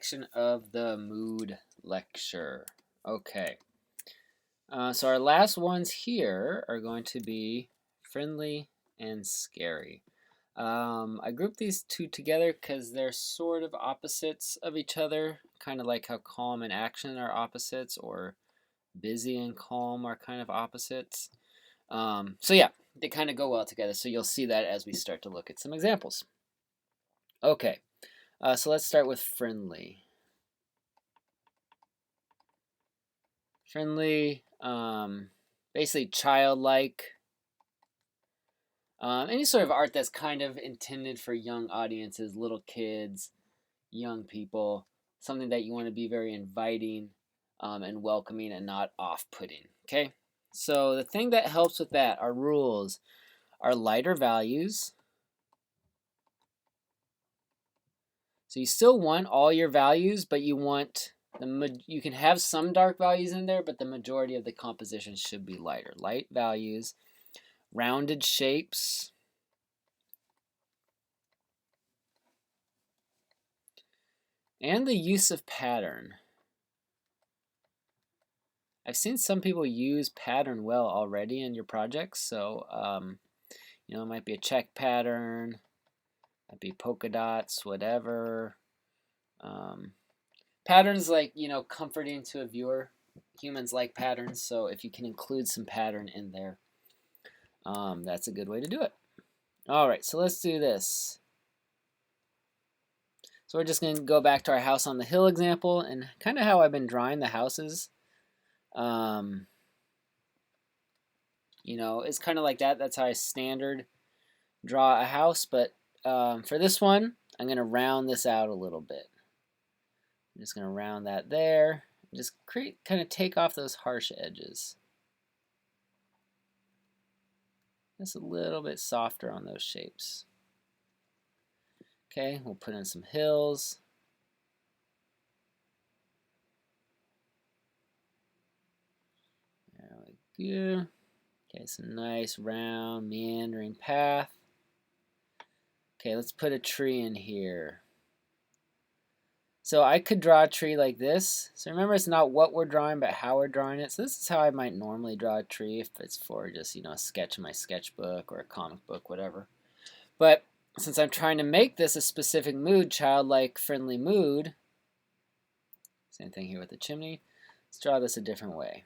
section of the mood lecture. Okay. So our last ones here are going to be friendly and scary. I grouped these two together because they're sort of opposites of each other, kind of like how calm and action are opposites, or busy and calm are kind of opposites. So yeah, they kind of go well together. So you'll see that as we start to look at some examples. Okay, so let's start with friendly. Friendly, basically childlike. Any sort of art that's kind of intended for young audiences, little kids, young people, something that you want to be very inviting and welcoming and not off-putting. Okay, so the thing that helps with that, our rules, are lighter values. So you still want all your values, but you want you can have some dark values in there, but the majority of the composition should be lighter. Light values, rounded shapes, and the use of pattern. I've seen some people use pattern well already in your projects, so it might be a check pattern, might be polka dots, whatever. Patterns like comforting to a viewer. Humans like patterns, so if you can include some pattern in there, that's a good way to do it. All right, so let's do this. So we're just going to go back to our house on the hill example and kind of how I've been drawing the houses. It's kind of like that. That's how I standard draw a house, but for this one, I'm going to round this out a little bit. I'm just going to round that there. Just kind of take off those harsh edges. Just a little bit softer on those shapes. Okay, we'll put in some hills. There we go. Okay, some nice round meandering path. Okay, let's put a tree in here. So I could draw a tree like this. So remember, it's not what we're drawing, but how we're drawing it. So this is how I might normally draw a tree if it's for just, a sketch in my sketchbook or a comic book, whatever. But since I'm trying to make this a specific mood, childlike, friendly mood, same thing here with the chimney, let's draw this a different way.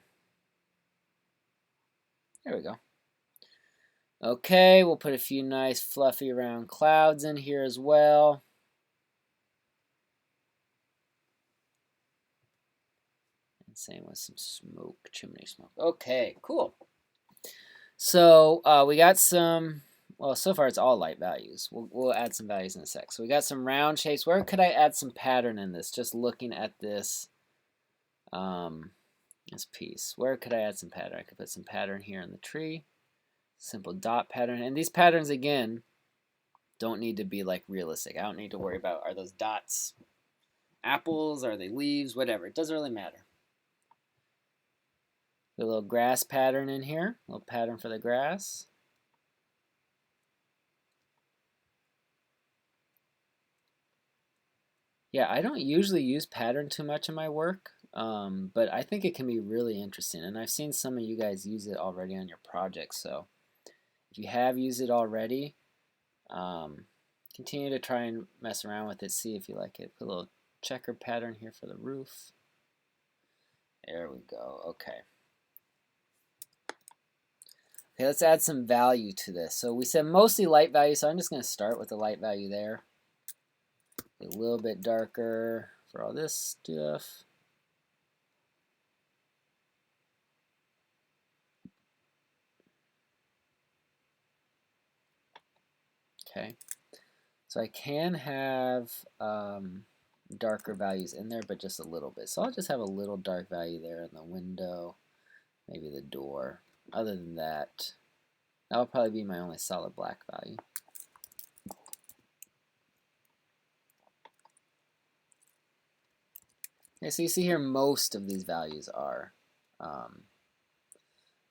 There we go. Okay, we'll put a few nice fluffy round clouds in here as well. And same with some smoke, chimney smoke. Okay, cool. So we got some, well, so far it's all light values. We'll add some values in a sec. So we got some round shapes. Where could I add some pattern in this? Just looking at this, this piece. Where could I add some pattern? I could put some pattern here in the tree. Simple dot pattern. And these patterns, again, don't need to be like realistic. I don't need to worry about, are those dots apples? Are they leaves? Whatever. It doesn't really matter. Put a little grass pattern in here. A little pattern for the grass. Yeah, I don't usually use pattern too much in my work, but I think it can be really interesting. And I've seen some of you guys use it already on your projects. So if you have used it already, continue to try and mess around with it, see if you like it. Put a little checker pattern here for the roof. There we go. Okay. Okay, let's add some value to this. So we said mostly light value, so I'm just going to start with the light value there. A little bit darker for all this stuff. Okay, so I can have darker values in there, but just a little bit. So I'll just have a little dark value there in the window, maybe the door. Other than that, that'll probably be my only solid black value. Okay, so you see here most of these values are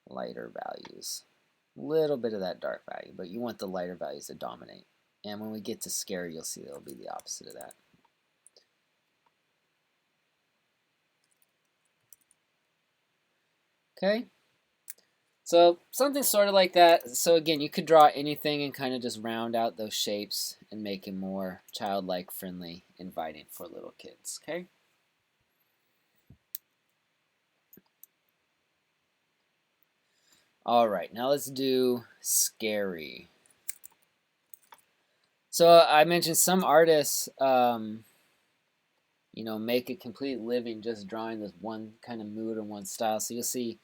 lighter values. A little bit of that dark value, but you want the lighter values to dominate. And when we get to scary, you'll see it'll be the opposite of that. Okay. So something sort of like that. So again, you could draw anything and kind of just round out those shapes and make it more childlike, friendly, inviting for little kids. Okay. All right, now let's do scary. So I mentioned some artists, you know, make a complete living just drawing this one kind of mood or one style. So you'll see,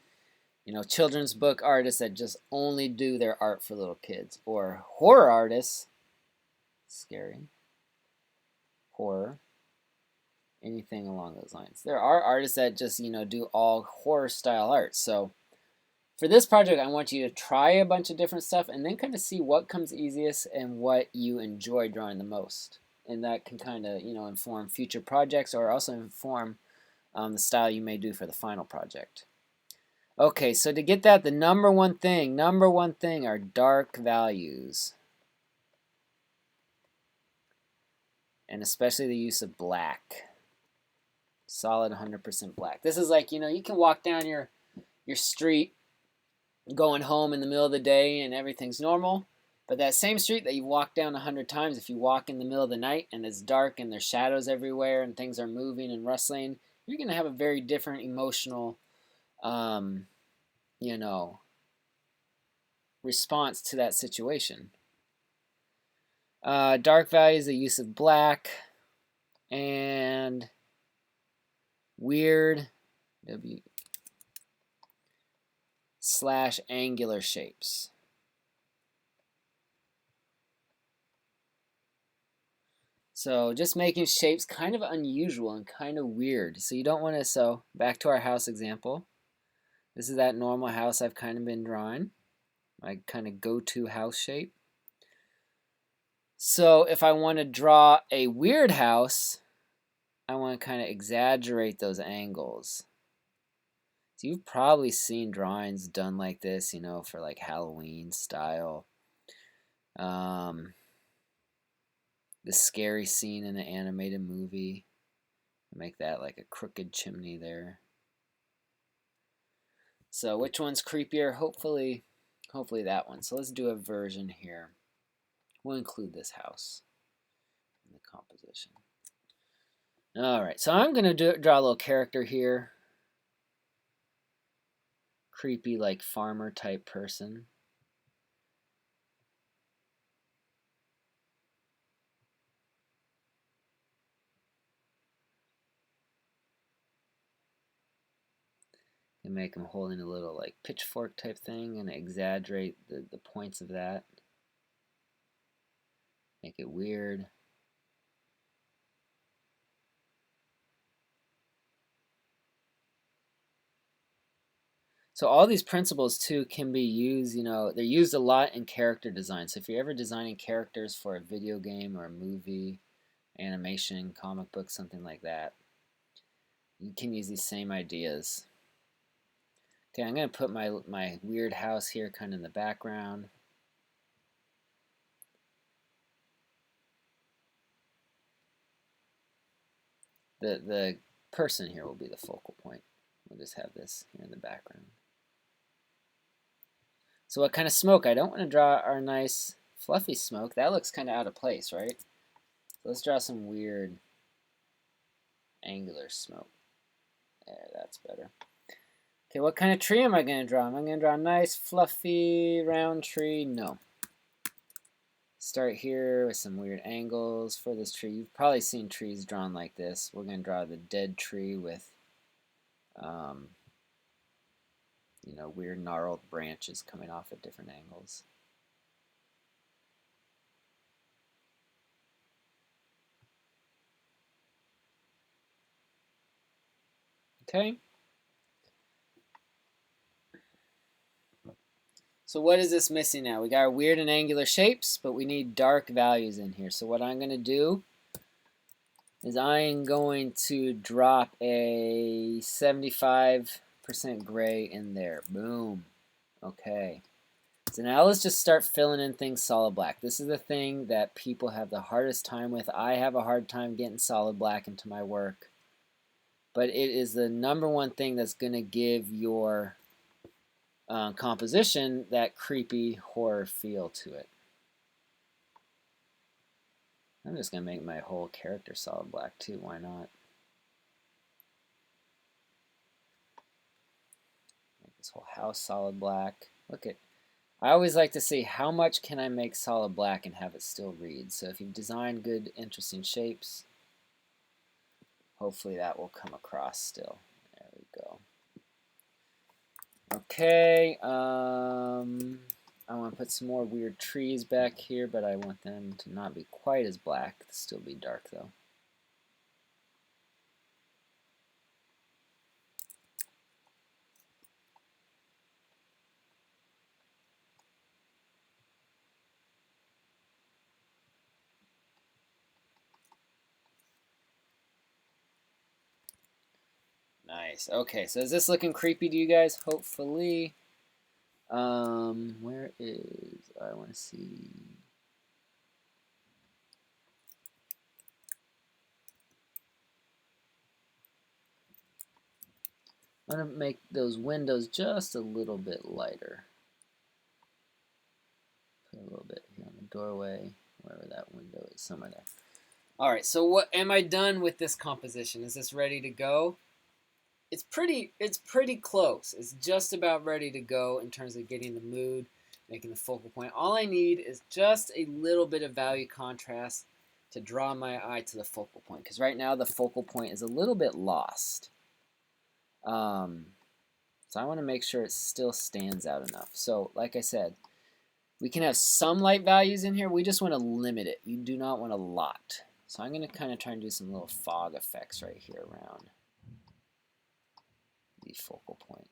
you know, children's book artists that just only do their art for little kids, or horror artists, scary, horror, anything along those lines. There are artists that just, you know, do all horror style art. So for this project, I want you to try a bunch of different stuff and then kind of see what comes easiest and what you enjoy drawing the most. And that can kind of, you know, inform future projects or also inform the style you may do for the final project. Okay, so to get that, the number one thing are dark values. And especially the use of black. Solid 100% black. This is like, you know, you can walk down your street going home in the middle of the day and everything's normal. But that same street that you walked down 100 times, if you walk in the middle of the night and it's dark and there's shadows everywhere and things are moving and rustling, you're going to have a very different emotional, you know, response to that situation. Dark values, the use of black and weird / angular shapes. So just making shapes kind of unusual and kind of weird. So you don't want to, so back to our house example. This is that normal house I've kind of been drawing. My kind of go-to house shape. So if I want to draw a weird house, I want to kind of exaggerate those angles. So you've probably seen drawings done like this, you know, for like Halloween style. The scary scene in an animated movie. Make that like a crooked chimney there. So which one's creepier? Hopefully that one. So let's do a version here. We'll include this house in the composition. All right, so I'm going to draw a little character here. Creepy, like farmer type person. And make him holding a little like pitchfork type thing and exaggerate the points of that. Make it weird. So all these principles too can be used, you know, they're used a lot in character design. So if you're ever designing characters for a video game or a movie, animation, comic book, something like that, you can use these same ideas. Okay, I'm going to put my weird house here kind of in the background. The person here will be the focal point. We'll just have this here in the background. So what kind of smoke? I don't want to draw our nice fluffy smoke. That looks kind of out of place, right? So let's draw some weird angular smoke. There, that's better. Okay, what kind of tree am I going to draw? Am I going to draw a nice fluffy round tree? No. Start here with some weird angles for this tree. You've probably seen trees drawn like this. We're going to draw the dead tree with you know, weird gnarled branches coming off at different angles. Okay. So what is this missing now? We got our weird and angular shapes, but we need dark values in here. So what I'm going to do is I'm going to drop a 75% gray in there. Boom. Okay. So now let's just start filling in things solid black. This is the thing that people have the hardest time with. I have a hard time getting solid black into my work. But it is the number one thing that's going to give your composition that creepy horror feel to it. I'm just going to make my whole character solid black too. Why not? Make this whole house solid black. Look at, I always like to see how much can I make solid black and have it still read. So if you've designed good, interesting shapes, hopefully that will come across still. There we go. Okay, I want to put some more weird trees back here, but I want them to not be quite as black, still be dark though. Nice. Okay, so is this looking creepy to you guys? Hopefully. Where is, I want to see. I'm going to make those windows just a little bit lighter. Put a little bit here on the doorway, wherever that window is, somewhere there. All right, so what am I done with this composition? Is this ready to go? It's pretty close. It's just about ready to go in terms of getting the mood, making the focal point. All I need is just a little bit of value contrast to draw my eye to the focal point, because right now the focal point is a little bit lost. So I want to make sure it still stands out enough. So like I said, we can have some light values in here. We just want to limit it. You do not want a lot. So I'm going to kind of try and do some little fog effects right here around the focal point.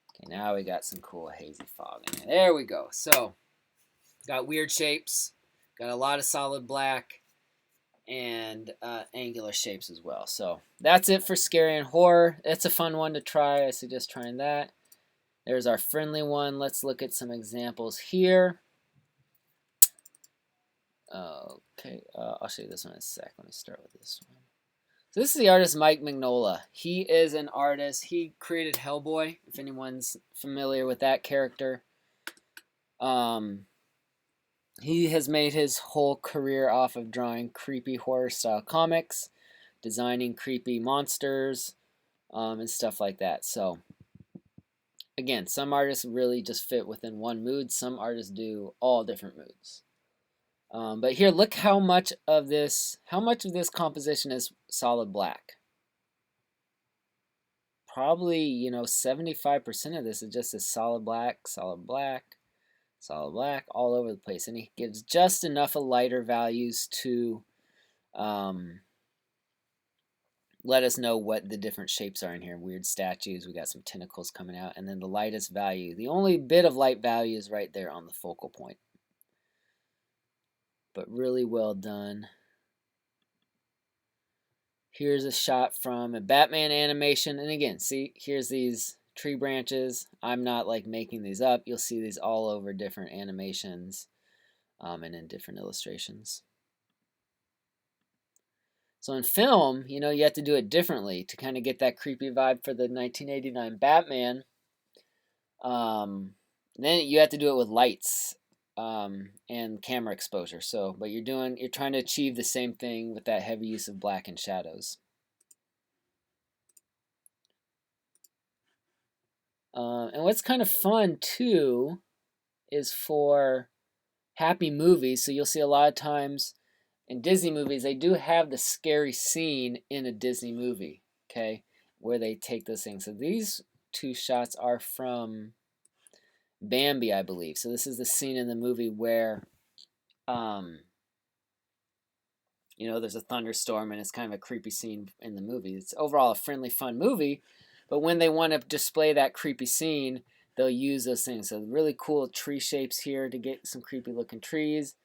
Okay, now we got some cool hazy fog in there. There we go. So got weird shapes, got a lot of solid black, and angular shapes as well. So that's it for scary and horror. It's a fun one to try. I suggest trying that. There's our friendly one. Let's look at some examples here. Okay, I'll show you this one in a sec. Let me start with this one. So this is the artist Mike Mignola. He is an artist. He created Hellboy, if anyone's familiar with that character. He has made his whole career off of drawing creepy horror-style comics, designing creepy monsters, and stuff like that. So, again, some artists really just fit within one mood. Some artists do all different moods. But here, look how much of this composition is solid black. Probably, 75% of this is just a solid black, solid black, solid black, all over the place. And he gives just enough of lighter values to let us know what the different shapes are in here. Weird statues, we got some tentacles coming out, and then the lightest value. The only bit of light value is right there on the focal point. But really well done. Here's a shot from a Batman animation. And again, see, here's these tree branches. I'm not like making these up. You'll see these all over different animations and in different illustrations. So in film, you have to do it differently to kind of get that creepy vibe for the 1989 Batman. Then you have to do it with lights and camera exposure. So, but you're trying to achieve the same thing with that heavy use of black and shadows. And what's kind of fun too is for happy movies. So you'll see a lot of times in Disney movies, they do have the scary scene in a Disney movie, okay, where they take those things. So these two shots are from Bambi, I believe. So this is the scene in the movie where, there's a thunderstorm and it's kind of a creepy scene in the movie. It's overall a friendly, fun movie, but when they want to display that creepy scene, they'll use those things. So really cool tree shapes here to get some creepy looking trees.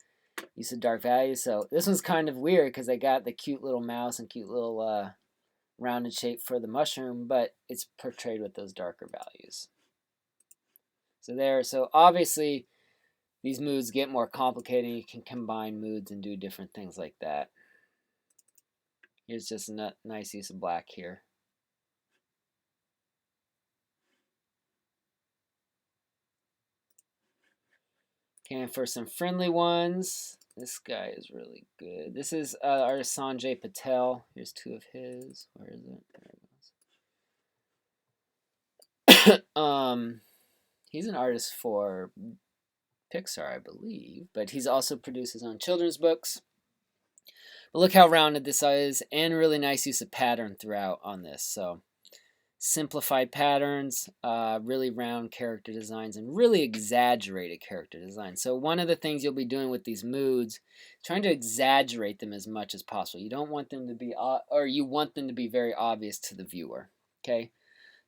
Use of dark values. So this one's kind of weird because I got the cute little mouse and cute little rounded shape for the mushroom, but it's portrayed with those darker values. So obviously these moods get more complicated. You can combine moods and do different things like that. Here's just a nice use of black here. Okay, for some friendly ones, this guy is really good. This is artist Sanjay Patel. Here's two of his. Where is it? There it goes. He's an artist for Pixar, I believe, but he's also produced his own children's books. But look how rounded this is, and really nice use of pattern throughout on this. So simplified patterns, really round character designs, and really exaggerated character design. So one of the things you'll be doing with these moods, trying to exaggerate them as much as possible. You don't want them to be, or you want them to be very obvious to the viewer. Okay,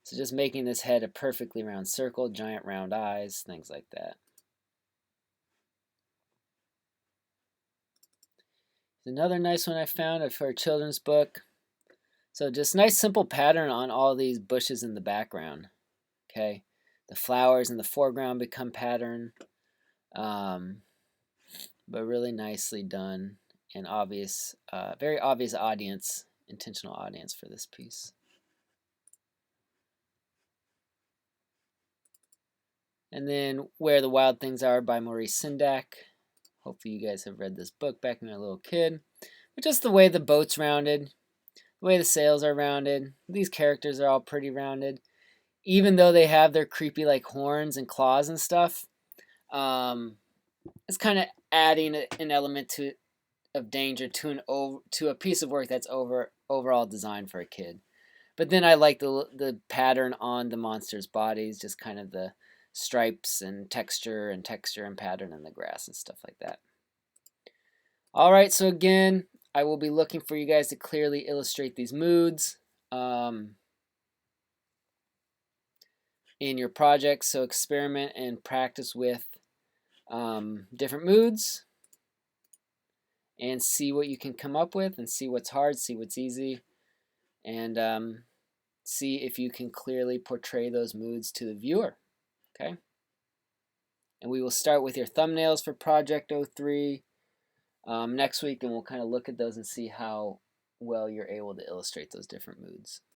so just making this head a perfectly round circle, giant round eyes, things like that. Another nice one I found for a children's book. So just nice simple pattern on all these bushes in the background. Okay, the flowers in the foreground become pattern, but really nicely done and obvious, very obvious audience, intentional audience for this piece. And then Where the Wild Things Are by Maurice Sendak. Hopefully you guys have read this book back when you were a little kid. But just the way the boat's rounded, the way the sails are rounded, these characters are all pretty rounded. Even though they have their creepy like horns and claws and stuff, it's kind of adding an element of danger to a piece of work that's overall designed for a kid. But then I like the pattern on the monsters' bodies, just kind of the stripes and texture and pattern in the grass and stuff like that. All right, so again, I will be looking for you guys to clearly illustrate these moods in your projects. So experiment and practice with different moods and see what you can come up with and see what's hard, see what's easy, and see if you can clearly portray those moods to the viewer. Okay? And we will start with your thumbnails for Project 03 next week, and we'll kind of look at those and see how well you're able to illustrate those different moods.